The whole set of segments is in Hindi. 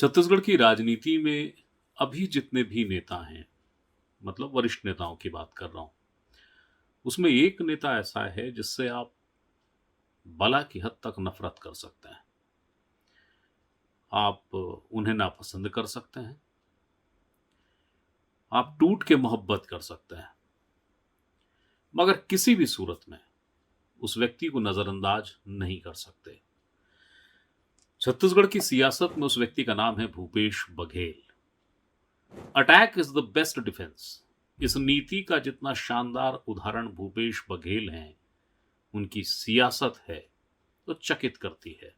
छत्तीसगढ़ की राजनीति में अभी जितने भी नेता हैं, मतलब वरिष्ठ नेताओं की बात कर रहा हूँ, उसमें एक नेता ऐसा है जिससे आप बला की हद तक नफ़रत कर सकते हैं। आप उन्हें नापसंद कर सकते हैं, आप टूट के मोहब्बत कर सकते हैं, मगर किसी भी सूरत में उस व्यक्ति को नज़रअंदाज नहीं कर सकते। छत्तीसगढ़ की सियासत में उस व्यक्ति का नाम है Bhupesh Baghel. Attack is the best defence. इस नीति का जितना शानदार उदाहरण भूपेश बघेल हैं, उनकी सियासत है, तो चकित करती है।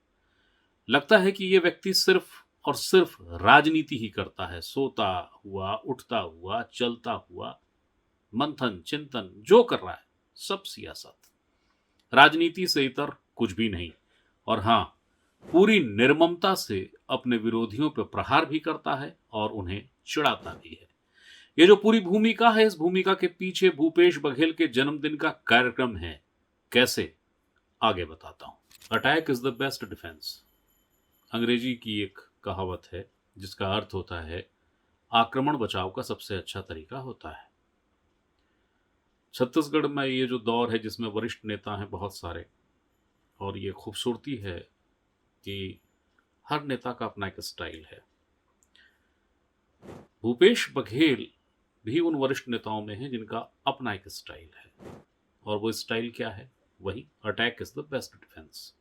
लगता है कि ये व्यक्ति सिर्फ और सिर्फ राजनीति ही करता है, सोता हुआ, उठता हुआ, चलता हुआ, मंथन चिंतन जो कर रहा है सब सियासत, राजनीति से इतर कुछ भी नहीं। और हाँ, पूरी निर्ममता से अपने विरोधियों पर प्रहार भी करता है और उन्हें चिढ़ाता भी है। ये जो पूरी भूमिका है, इस भूमिका के पीछे भूपेश बघेल के जन्मदिन का कार्यक्रम है। कैसे, आगे बताता हूं। Attack is the best defence अंग्रेजी की एक कहावत है जिसका अर्थ होता है आक्रमण बचाव का सबसे अच्छा तरीका होता है। छत्तीसगढ़ में ये जो दौर है जिसमें वरिष्ठ नेता हैं बहुत सारे, और ये खूबसूरती है कि हर नेता का अपना एक स्टाइल है। भूपेश बघेल भी उन वरिष्ठ नेताओं में है जिनका अपना एक स्टाइल है, और वो स्टाइल क्या है? वही attack is the best defence.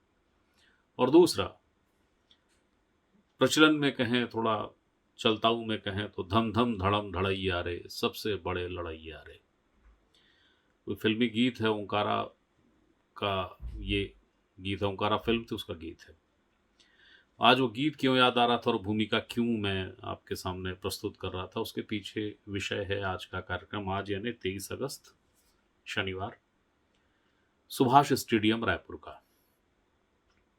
और दूसरा, प्रचलन में कहें, थोड़ा चलताऊ में कहें तो धम धम धड़म धड़ैया रे, सबसे बड़े लड़ैया रे। कोई फिल्मी गीत है, ओंकारा का ये गीत है, ओंकारा फिल्म थी उसका गीत है। आज वो गीत क्यों याद आ रहा था और भूमिका क्यों मैं आपके सामने प्रस्तुत कर रहा था, उसके पीछे विषय है आज का कार्यक्रम। आज यानी 23 अगस्त शनिवार, सुभाष स्टेडियम रायपुर का।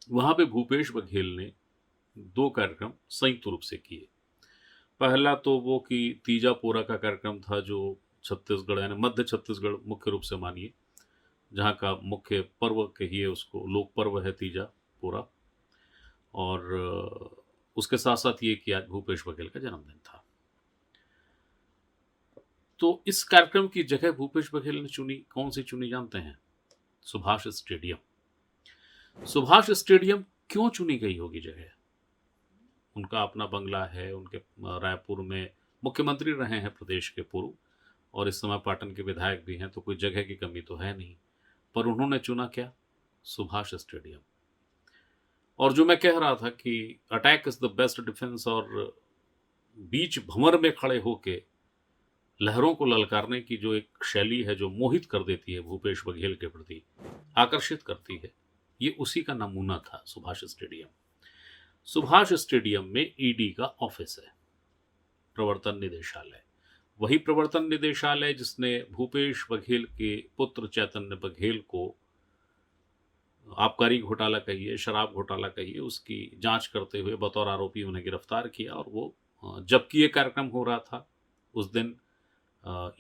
वहां पे भूपेश बघेल ने 2 कार्यक्रम संयुक्त रूप से किए। पहला तो वो कि तीजापुरा का कार्यक्रम था, जो छत्तीसगढ़ यानी मध्य छत्तीसगढ़ मुख्य रूप से मानिए, जहाँ का मुख्य पर्व कहिए उसको, लोक पर्व है तीजापुरा। और उसके साथ साथ ये कि आज भूपेश बघेल का जन्मदिन था। तो इस कार्यक्रम की जगह भूपेश बघेल ने चुनी, कौन सी चुनी जानते हैं? सुभाष स्टेडियम। सुभाष स्टेडियम क्यों चुनी गई होगी जगह? उनका अपना बंगला है, उनके रायपुर में मुख्यमंत्री रहे हैं प्रदेश के पूर्व, और इस समय पाटन के विधायक भी हैं, तो कोई जगह की कमी तो है नहीं। पर उन्होंने चुना क्या? सुभाष स्टेडियम। और जो मैं कह रहा था कि attack is the best defence, और बीच भंवर में खड़े होके लहरों को ललकारने की जो एक शैली है, जो मोहित कर देती है भूपेश बघेल के प्रति, आकर्षित करती है, ये उसी का नमूना था सुभाष स्टेडियम। सुभाष स्टेडियम में ईडी का ऑफिस है, प्रवर्तन निदेशालय। वही प्रवर्तन निदेशालय जिसने भूपेश बघेल के पुत्र चैतन्य बघेल को आबकारी घोटाला कहिए, शराब घोटाला कहिए, उसकी जांच करते हुए बतौर आरोपी उन्हें गिरफ्तार किया। और वो जबकि ये कार्यक्रम हो रहा था उस दिन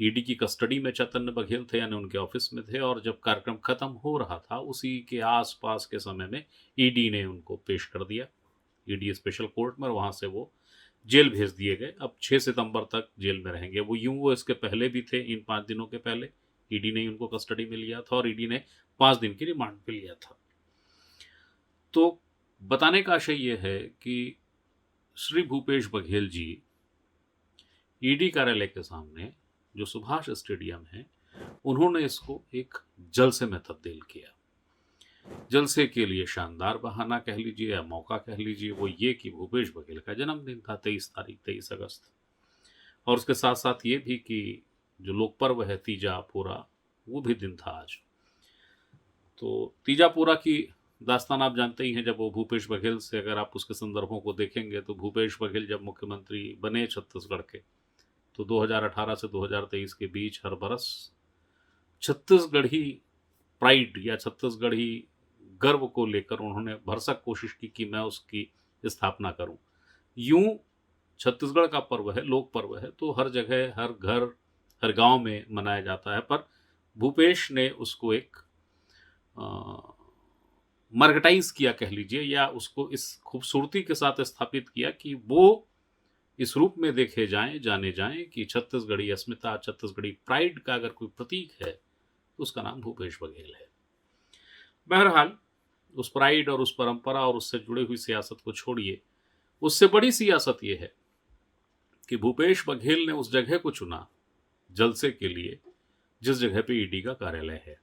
ईडी की कस्टडी में चैतन्य बघेल थे, यानी उनके ऑफिस में थे। और जब कार्यक्रम खत्म हो रहा था, उसी के आसपास के समय में ईडी ने उनको पेश कर दिया, ईडी स्पेशल कोर्ट में, और वहाँ से वो जेल भेज दिए गए। अब 6 सितंबर तक जेल में रहेंगे। वो इसके पहले भी थे, इन 5 दिनों के पहले ईडी ने उनको कस्टडी में लिया था, और ईडी ने 5 दिन की रिमांड पे लिया था। तो बताने का आशय ये है कि श्री भूपेश बघेल जी ईडी कार्यालय के सामने जो सुभाष स्टेडियम है, उन्होंने इसको एक जलसे में तब्दील किया। जलसे के लिए शानदार बहाना कह लीजिए या मौका कह लीजिए, वो ये कि भूपेश बघेल का जन्मदिन था 23 अगस्त। और उसके साथ साथ ये भी कि जो लोक पर्व है तीजापुरा, वो भी दिन था आज। तो तीजापुरा की दास्तान आप जानते ही हैं। जब वो भूपेश बघेल से, अगर आप उसके संदर्भों को देखेंगे, तो भूपेश बघेल जब मुख्यमंत्री बने छत्तीसगढ़ के, तो 2018 से 2023 के बीच हर बरस छत्तीसगढ़ी प्राइड या छत्तीसगढ़ी गर्व को लेकर उन्होंने भरसक कोशिश की कि मैं उसकी स्थापना करूं। यूं छत्तीसगढ़ का पर्व है, लोक पर्व है, तो हर जगह, हर घर, हर गांव में मनाया जाता है। पर भूपेश ने उसको एक मर्गटाइज किया कह लीजिए, या उसको इस खूबसूरती के साथ स्थापित किया कि वो इस रूप में देखे जाएं, जाने जाएं कि छत्तीसगढ़ी अस्मिता, छत्तीसगढ़ी प्राइड का अगर कोई प्रतीक है तो उसका नाम भूपेश बघेल है। बहरहाल उस प्राइड और उस परंपरा और उससे जुड़ी हुई सियासत को छोड़िए, उससे बड़ी सियासत यह है कि भूपेश बघेल ने उस जगह को चुना जलसे के लिए जिस जगह पे ईडी का कार्यालय है।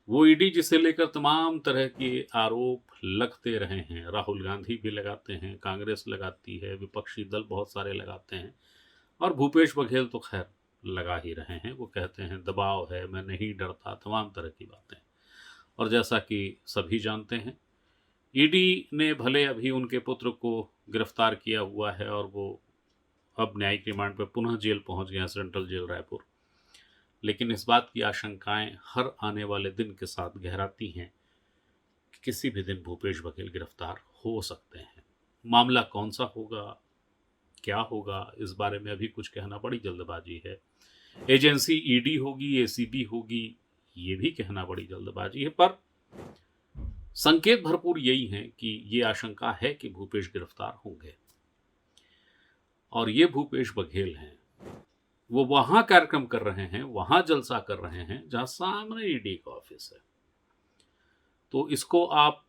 वो ईडी जिसे लेकर तमाम तरह के आरोप लगते रहे हैं, राहुल गांधी भी लगाते हैं, कांग्रेस लगाती है, विपक्षी दल बहुत सारे लगाते हैं, और भूपेश बघेल तो खैर लगा ही रहे हैं। वो कहते हैं दबाव है, मैं नहीं डरता, तमाम तरह की बातें। और जैसा कि सभी जानते हैं, ईडी ने भले अभी उनके पुत्र को गिरफ्तार किया हुआ है और वो अब न्यायिक रिमांड पर पुनः जेल पहुंच गए हैं, सेंट्रल जेल रायपुर, लेकिन इस बात की आशंकाएं हर आने वाले दिन के साथ गहराती हैं कि किसी भी दिन भूपेश बघेल गिरफ्तार हो सकते हैं। मामला कौन सा होगा, क्या होगा, इस बारे में अभी कुछ कहना बड़ी जल्दबाजी है। एजेंसी ईडी होगी, एसीबी होगी, ये भी कहना बड़ी जल्दबाजी है, पर संकेत भरपूर यही हैं कि ये आशंका है कि भूपेश गिरफ्तार होंगे। और ये भूपेश बघेल हैं, वो वहां कार्यक्रम कर रहे हैं, वहां जलसा कर रहे हैं जहां सामने ईडी का ऑफिस है। तो इसको आप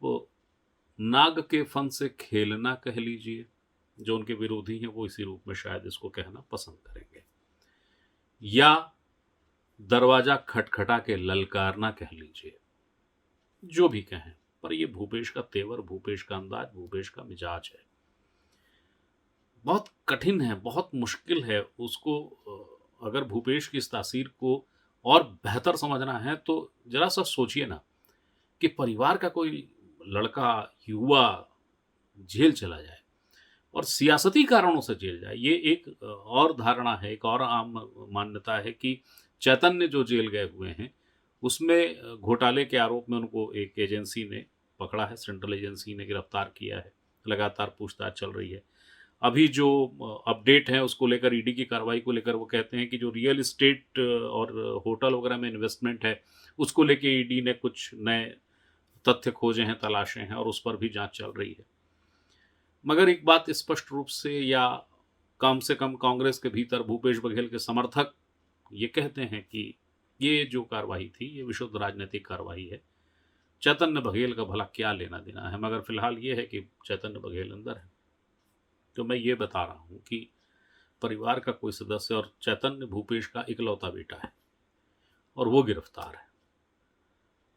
नाग के फन से खेलना कह लीजिए। जो उनके विरोधी हैं वो इसी रूप में शायद इसको कहना पसंद करेंगे, या दरवाजा खटखटा के ललकारना कह लीजिए, जो भी कहें, पर ये भूपेश का तेवर, भूपेश का अंदाज, भूपेश का मिजाज है। बहुत कठिन है, बहुत मुश्किल है उसको। अगर भूपेश की इस तासीर को और बेहतर समझना है तो जरा सा सोचिए ना कि परिवार का कोई लड़का, युवा जेल चला जाए और सियासती कारणों से जेल जाए। ये एक और धारणा है, एक और आम मान्यता है कि चैतन्य जो जेल गए हुए हैं उसमें घोटाले के आरोप में उनको एक एजेंसी ने पकड़ा है, सेंट्रल एजेंसी ने गिरफ्तार किया है, लगातार पूछताछ चल रही है। अभी जो अपडेट है उसको लेकर, ईडी की कार्रवाई को लेकर, वो कहते हैं कि जो रियल इस्टेट और होटल वगैरह में इन्वेस्टमेंट है उसको लेके ईडी ने कुछ नए तथ्य खोजे हैं, तलाशे हैं, और उस पर भी जांच चल रही है। मगर एक बात स्पष्ट रूप से, या कम से कम कांग्रेस के भीतर भूपेश बघेल के समर्थक ये कहते हैं कि ये जो कार्रवाई थी ये विशुद्ध राजनीतिक कार्रवाई है, चैतन्य बघेल का भला क्या लेना देना है। मगर फिलहाल ये है कि चैतन्य बघेल अंदर है। तो मैं ये बता रहा हूँ कि परिवार का कोई सदस्य, और चैतन्य भूपेश का इकलौता बेटा है, और वो गिरफ्तार है।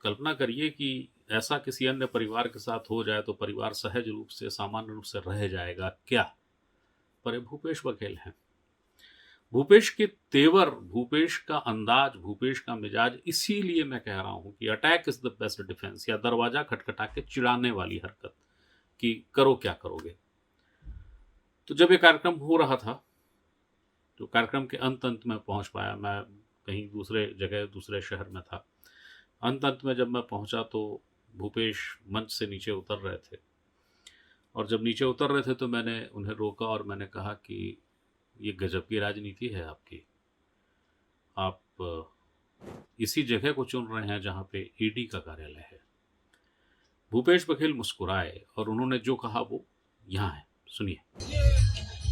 कल्पना करिए कि ऐसा किसी अन्य परिवार के साथ हो जाए तो परिवार सहज रूप से, सामान्य रूप से रह जाएगा क्या? पर ये भूपेश बघेल हैं। भूपेश के तेवर, भूपेश का अंदाज, भूपेश का मिजाज, इसीलिए मैं कह रहा हूं कि attack is the best defence, या दरवाजा खटखटा के चिढ़ाने वाली हरकत कि करो क्या करोगे। तो जब ये कार्यक्रम हो रहा था तो कार्यक्रम के अंत में पहुंच पाया। मैं कहीं दूसरे जगह, दूसरे शहर में था। अंत में जब मैं पहुंचा तो भूपेश मंच से नीचे उतर रहे थे, और जब नीचे उतर रहे थे तो मैंने उन्हें रोका और मैंने कहा कि ये गजब की राजनीति है आपकी। आप इसी जगह को चुन रहे हैं जहां पे ईडी का कार्यालय है। भूपेश बघेल मुस्कुराए और उन्होंने जो कहा वो यहाँ है, सुनिए।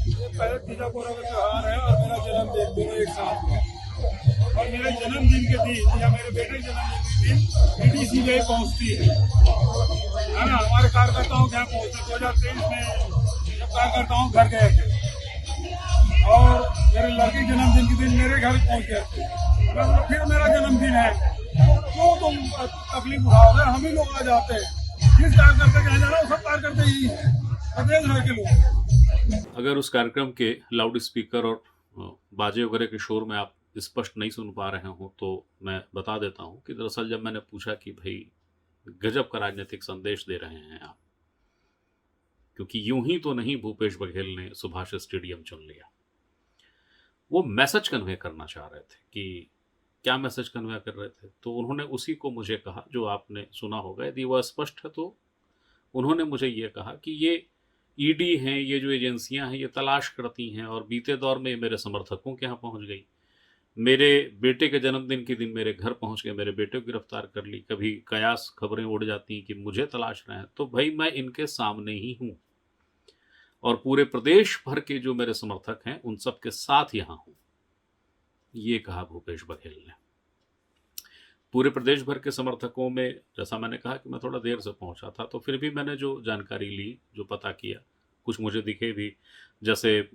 ये पहले तीजापुरा का त्योहार है और मेरा जन्मदिन दोनों एक साथ है, और मेरे जन्मदिन के दिन या मेरे बेटे के जन्मदिन के दिन ईडी सीबीआई पहुंचती है ना। हमारे कार्यकर्ताओं के यहाँ पहुंचते 2023 में जब कार्यकर्ताओं घर गए थे, और मेरे लड़के के जन्मदिन के दिन मेरे घर पहुंच गए थे। फिर मेरा जन्मदिन है, क्यों तुम तकलीफ उठाओगे? हम ही लोग आ जाते हैं। जिस कार्यकर्ता के यहाँ जाना वो सब कार्यकर्ता ही है, प्रदेश भर के लोग। अगर उस कार्यक्रम के लाउड स्पीकर और बाजे वगैरह के शोर में आप स्पष्ट नहीं सुन पा रहे हो तो मैं बता देता हूं कि दरअसल जब मैंने पूछा कि भाई गजब का राजनीतिक संदेश दे रहे हैं आप, क्योंकि यूं ही तो नहीं भूपेश बघेल ने सुभाष स्टेडियम चुन लिया। वो मैसेज कन्वे करना चाह रहे थे कि क्या मैसेज कन्वे कर रहे थे, तो उन्होंने उसी को मुझे कहा जो आपने सुना होगा। यदि वह स्पष्ट है तो उन्होंने मुझे ये कहा कि ये ईडी हैं, ये जो एजेंसियां हैं ये तलाश करती हैं, और बीते दौर में मेरे समर्थकों के यहाँ पहुंच गई। मेरे बेटे के जन्मदिन के दिन मेरे घर पहुंच के मेरे बेटे को गिरफ्तार कर ली। कभी कयास खबरें उड़ जाती हैं कि मुझे तलाश रहे हैं, तो भाई मैं इनके सामने ही हूं और पूरे प्रदेश भर के जो मेरे समर्थक हैं उन सब के साथ यहां हूं, ये कहा भूपेश बघेल ने। पूरे प्रदेश भर के समर्थकों में, जैसा मैंने कहा कि मैं थोड़ा देर से पहुंचा था, तो फिर भी मैंने जो जानकारी ली, जो पता किया, कुछ मुझे दिखे भी, जैसे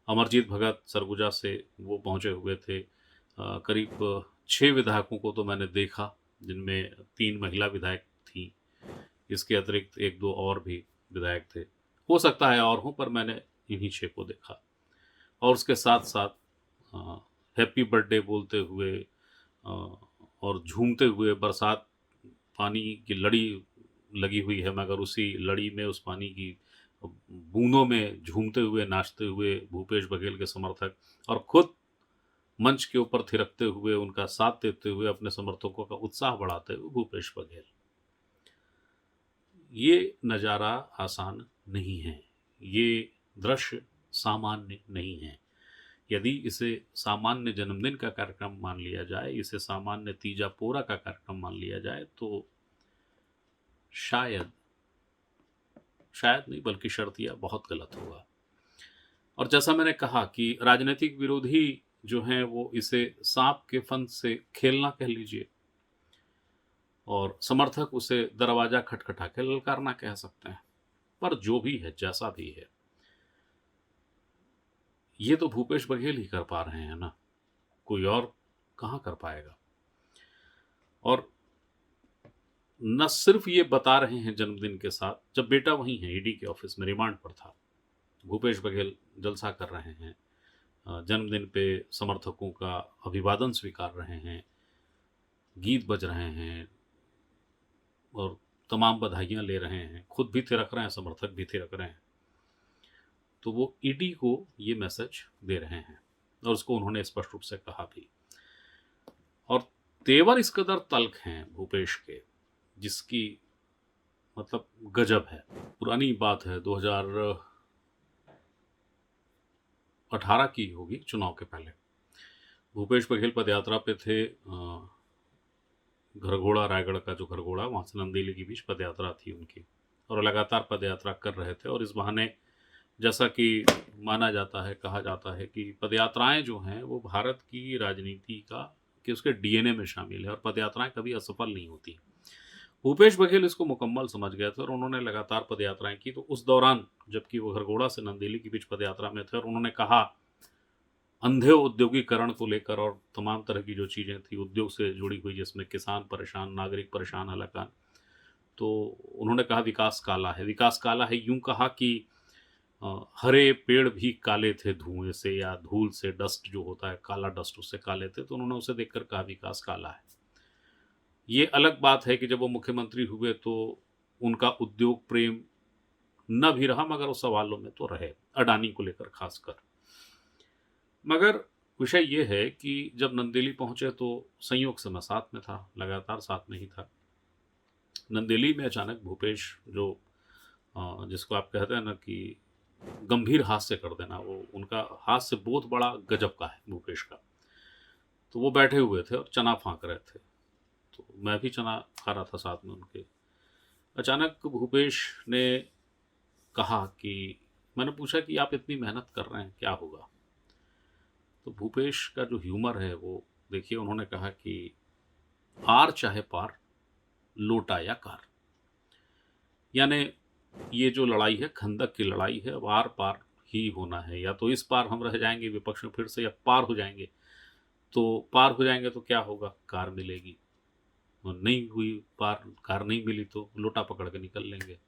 अमरजीत भगत सरगुजा से वो पहुंचे हुए थे। करीब 6 विधायकों को तो मैंने देखा, जिनमें 3 महिला विधायक थी। इसके अतिरिक्त 1-2 और भी विधायक थे, हो सकता है और हों, पर मैंने इन्हीं 6 को देखा। और उसके साथ साथ हैप्पी बर्थडे बोलते हुए और झूमते हुए, बरसात पानी की लड़ी लगी हुई है, मगर उसी लड़ी में, उस पानी की बूंदों में झूमते हुए, नाचते हुए भूपेश बघेल के समर्थक, और खुद मंच के ऊपर थिरकते हुए, उनका साथ देते हुए, अपने समर्थकों का उत्साह बढ़ाते हुए भूपेश बघेल। ये नज़ारा आसान नहीं है, ये दृश्य सामान्य नहीं है। यदि इसे सामान्य जन्मदिन का कार्यक्रम मान लिया जाए, इसे सामान्य तीजा पोरा का कार्यक्रम मान लिया जाए, तो शायद नहीं बल्कि शर्तिया बहुत गलत होगा। और जैसा मैंने कहा कि राजनीतिक विरोधी जो हैं वो इसे सांप के फन से खेलना कह लीजिए, और समर्थक उसे दरवाजा खटखटा के ललकारना कह सकते हैं। पर जो भी है, जैसा भी है, ये तो भूपेश बघेल ही कर पा रहे हैं ना, कोई और कहाँ कर पाएगा। और न सिर्फ ये बता रहे हैं जन्मदिन के साथ, जब बेटा वहीं है, ईडी के ऑफिस में रिमांड पर था, भूपेश बघेल जलसा कर रहे हैं, जन्मदिन पे समर्थकों का अभिवादन स्वीकार रहे हैं, गीत बज रहे हैं और तमाम बधाइयाँ ले रहे हैं, खुद भी थिरक रहे हैं, समर्थक भी थिरक रहे हैं। तो वो ईडी को ये मैसेज दे रहे हैं, और उसको उन्होंने स्पष्ट रूप से कहा भी। और तेवर इस कदर तल्ख हैं भूपेश के, जिसकी मतलब गजब है। पुरानी बात है, 2018 की होगी, चुनाव के पहले भूपेश बघेल पदयात्रा पे थे। घरघोड़ा, रायगढ़ का जो घरघोड़ा, वहाँ से नंदेली के बीच पदयात्रा थी उनकी, और लगातार पदयात्रा कर रहे थे। और इस बहाने, जैसा कि माना जाता है, कहा जाता है कि पदयात्राएं जो हैं वो भारत की राजनीति का, कि उसके डीएनए में शामिल है, और पदयात्राएं कभी असफल नहीं होती। भूपेश बघेल इसको मुकम्मल समझ गए थे और उन्होंने लगातार पदयात्राएं की। तो उस दौरान, जबकि वो घरघोड़ा से नंदेली के बीच पदयात्रा में थे, और उन्होंने कहा अंधे औद्योगिकरण को लेकर और तमाम तरह की जो चीज़ें थी उद्योग से जुड़ी हुई, जिसमें किसान परेशान, नागरिक परेशान, हलाकान, तो उन्होंने कहा विकास काला है। विकास काला है, यूं कहा कि हरे पेड़ भी काले थे धुएं से या धूल से, डस्ट जो होता है, काला डस्ट, उससे काले थे। तो उन्होंने उसे देखकर कहा विकास काला है। ये अलग बात है कि जब वो मुख्यमंत्री हुए तो उनका उद्योग प्रेम न भी रहा, मगर उस सवालों में तो रहे, अडानी को लेकर खासकर। मगर विषय ये है कि जब नंदेली पहुंचे तो संयोग से मैं साथ में था, लगातार साथ में ही था। नंदेली में अचानक भूपेश, जो जिसको आप कहते हैं ना कि गंभीर हास्य कर देना, वो उनका हास्य बहुत बड़ा गजब का है भूपेश का। तो वो बैठे हुए थे और चना फाँक रहे थे, तो मैं भी चना खा रहा था साथ में उनके। अचानक भूपेश ने कहा कि, मैंने पूछा कि आप इतनी मेहनत कर रहे हैं, क्या होगा? तो भूपेश का जो ह्यूमर है वो देखिए, उन्होंने कहा कि आर चाहे पार, लोटा या कार। यानी ये जो लड़ाई है, खंदक की लड़ाई है, अब आर पार ही होना है। या तो इस पार हम रह जाएंगे विपक्ष में फिर से, या पार हो जाएंगे। तो पार हो जाएंगे तो क्या होगा? कार मिलेगी। और नहीं हुई पार, कार नहीं मिली तो लोटा पकड़ के निकल लेंगे।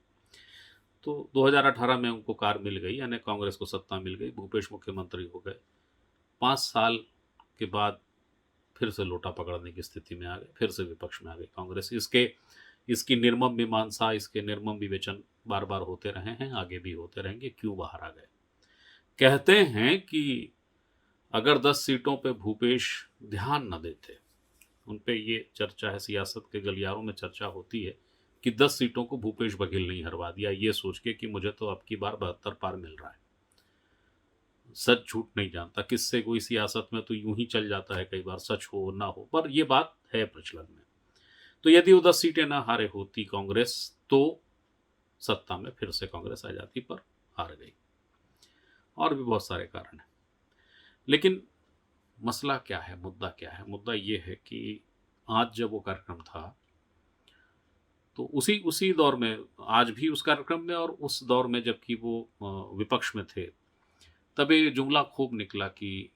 तो 2018 में उनको कार मिल गई, यानी कांग्रेस को सत्ता मिल गई, भूपेश मुख्यमंत्री हो गए। 5 साल के बाद फिर से लोटा पकड़ने की स्थिति में आ गए, फिर से विपक्ष में आ गई कांग्रेस। इसकी निर्मम मीमांसा, इसके निर्मम विवेचन बार बार होते रहे हैं, आगे भी होते रहेंगे। क्यों बाहर आ गए? कहते हैं कि अगर 10 सीटों पे भूपेश ध्यान न देते, उन पे ये चर्चा है, सियासत के गलियारों में चर्चा होती है कि 10 सीटों को भूपेश बघेल नहीं हरवा दिया, ये सोच के कि मुझे तो अब की बार 72 पार मिल रहा है। सच झूठ नहीं जानता, किससे कोई सियासत में तो यूं ही चल जाता है, कई बार सच हो ना हो, पर यह बात है प्रचलन में। तो यदि वो 10 सीटें ना हारे होती कांग्रेस, तो सत्ता में फिर से कांग्रेस आ जाती, पर हार गई। और भी बहुत सारे कारण हैं। लेकिन मसला क्या है, मुद्दा क्या है? मुद्दा ये है कि आज जब वो कार्यक्रम था, तो उसी दौर में, आज भी उस कार्यक्रम में और उस दौर में जबकि वो विपक्ष में थे, तब ये जुमला खूब निकला कि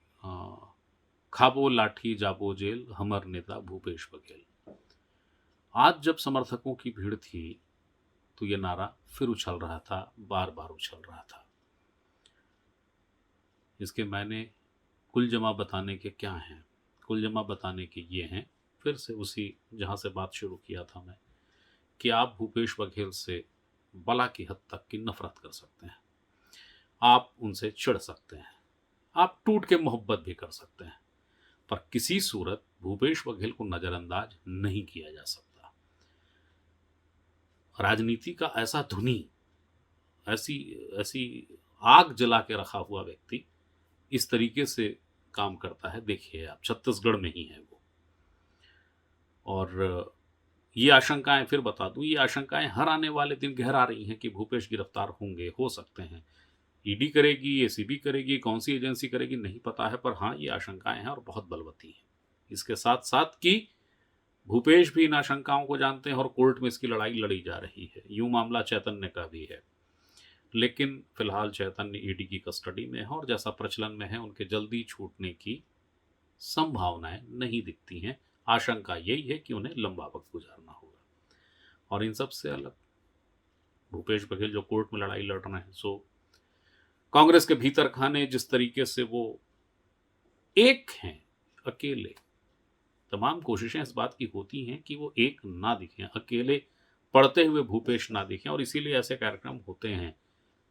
खाबो लाठी जाबो जेल, हमर नेता भूपेश बघेल। आज जब समर्थकों की भीड़ थी, तो ये नारा फिर उछल रहा था, बार बार उछल रहा था। इसके मायने कुल जमा बताने के क्या हैं? कुल जमा बताने के ये हैं, फिर से उसी जहां से बात शुरू किया था मैं, कि आप भूपेश बघेल से बला की हद तक की नफरत कर सकते हैं, आप उनसे चिढ़ सकते हैं, आप टूट के मोहब्बत भी कर सकते हैं, पर किसी सूरत भूपेश बघेल को नजरअंदाज नहीं किया जा सकता। राजनीति का ऐसा धुनी, ऐसी आग जला के रखा हुआ व्यक्ति इस तरीके से काम करता है। देखिए आप, छत्तीसगढ़ में ही है वो। और ये आशंकाएं, फिर बता दूं, ये आशंकाएं हर आने वाले दिन गहरा रही हैं कि भूपेश गिरफ्तार होंगे, हो सकते हैं। ईडी करेगी, एसीबी करेगी, कौन सी एजेंसी करेगी नहीं पता है, पर हाँ ये आशंकाएं हैं और बहुत बलवती हैं। इसके साथ साथ कि भूपेश भी इन आशंकाओं को जानते हैं और कोर्ट में इसकी लड़ाई लड़ी जा रही है। यूं मामला चैतन्य का भी है, लेकिन फिलहाल चैतन्य ईडी की कस्टडी में है और जैसा प्रचलन में है, उनके जल्दी छूटने की संभावनाएं नहीं दिखती हैं। आशंका यही है कि उन्हें लंबा वक्त गुजारना होगा। और इन सब से अलग भूपेश बघेल जो कोर्ट में लड़ाई लड़ रहे हैं, सो कांग्रेस के भीतर खाने जिस तरीके से वो एक हैं, अकेले, तमाम कोशिशें इस बात की होती हैं कि वो एक ना दिखें, अकेले पढ़ते हुए भूपेश ना दिखें। और इसीलिए ऐसे कार्यक्रम होते हैं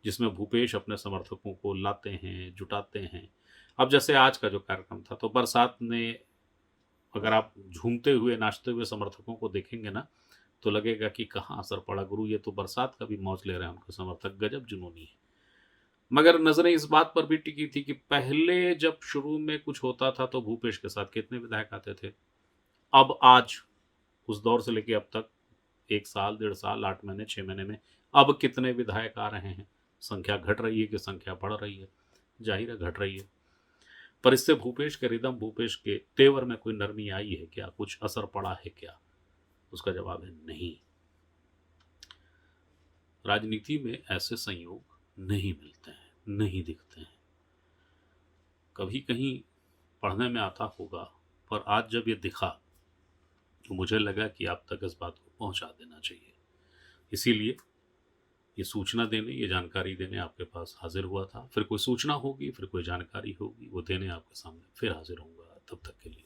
जिसमें भूपेश अपने समर्थकों को लाते हैं, जुटाते हैं। अब जैसे आज का जो कार्यक्रम था, तो बरसात ने, अगर आप झूमते हुए नाचते हुए समर्थकों को देखेंगे ना, तो लगेगा कि कहाँ असर पड़ा गुरु, ये तो बरसात का भी मौज ले रहे हैं उनके समर्थक, गजब जुनूनी है। मगर नजरें इस बात पर भी टिकी थी कि पहले जब शुरू में कुछ होता था तो भूपेश के साथ कितने विधायक आते थे। अब आज उस दौर से लेके अब तक 1 साल, 1.5 साल, 8 महीने, 6 महीने में अब कितने विधायक आ रहे हैं? संख्या घट रही है कि संख्या बढ़ रही है? जाहिर है घट रही है। पर इससे भूपेश के रिदम, भूपेश के तेवर में कोई नरमी आई है क्या? कुछ असर पड़ा है क्या? उसका जवाब है नहीं। राजनीति में ऐसे संयोग नहीं मिलते हैं, नहीं दिखते हैं। कभी कहीं पढ़ने में आता होगा, पर आज जब ये दिखा तो मुझे लगा कि आप तक इस बात को पहुंचा देना चाहिए। इसीलिए ये सूचना देने, ये जानकारी देने आपके पास हाजिर हुआ था। फिर कोई सूचना होगी, फिर कोई जानकारी होगी, वो देने आपके सामने फिर हाजिर होऊंगा। तब तक के लिए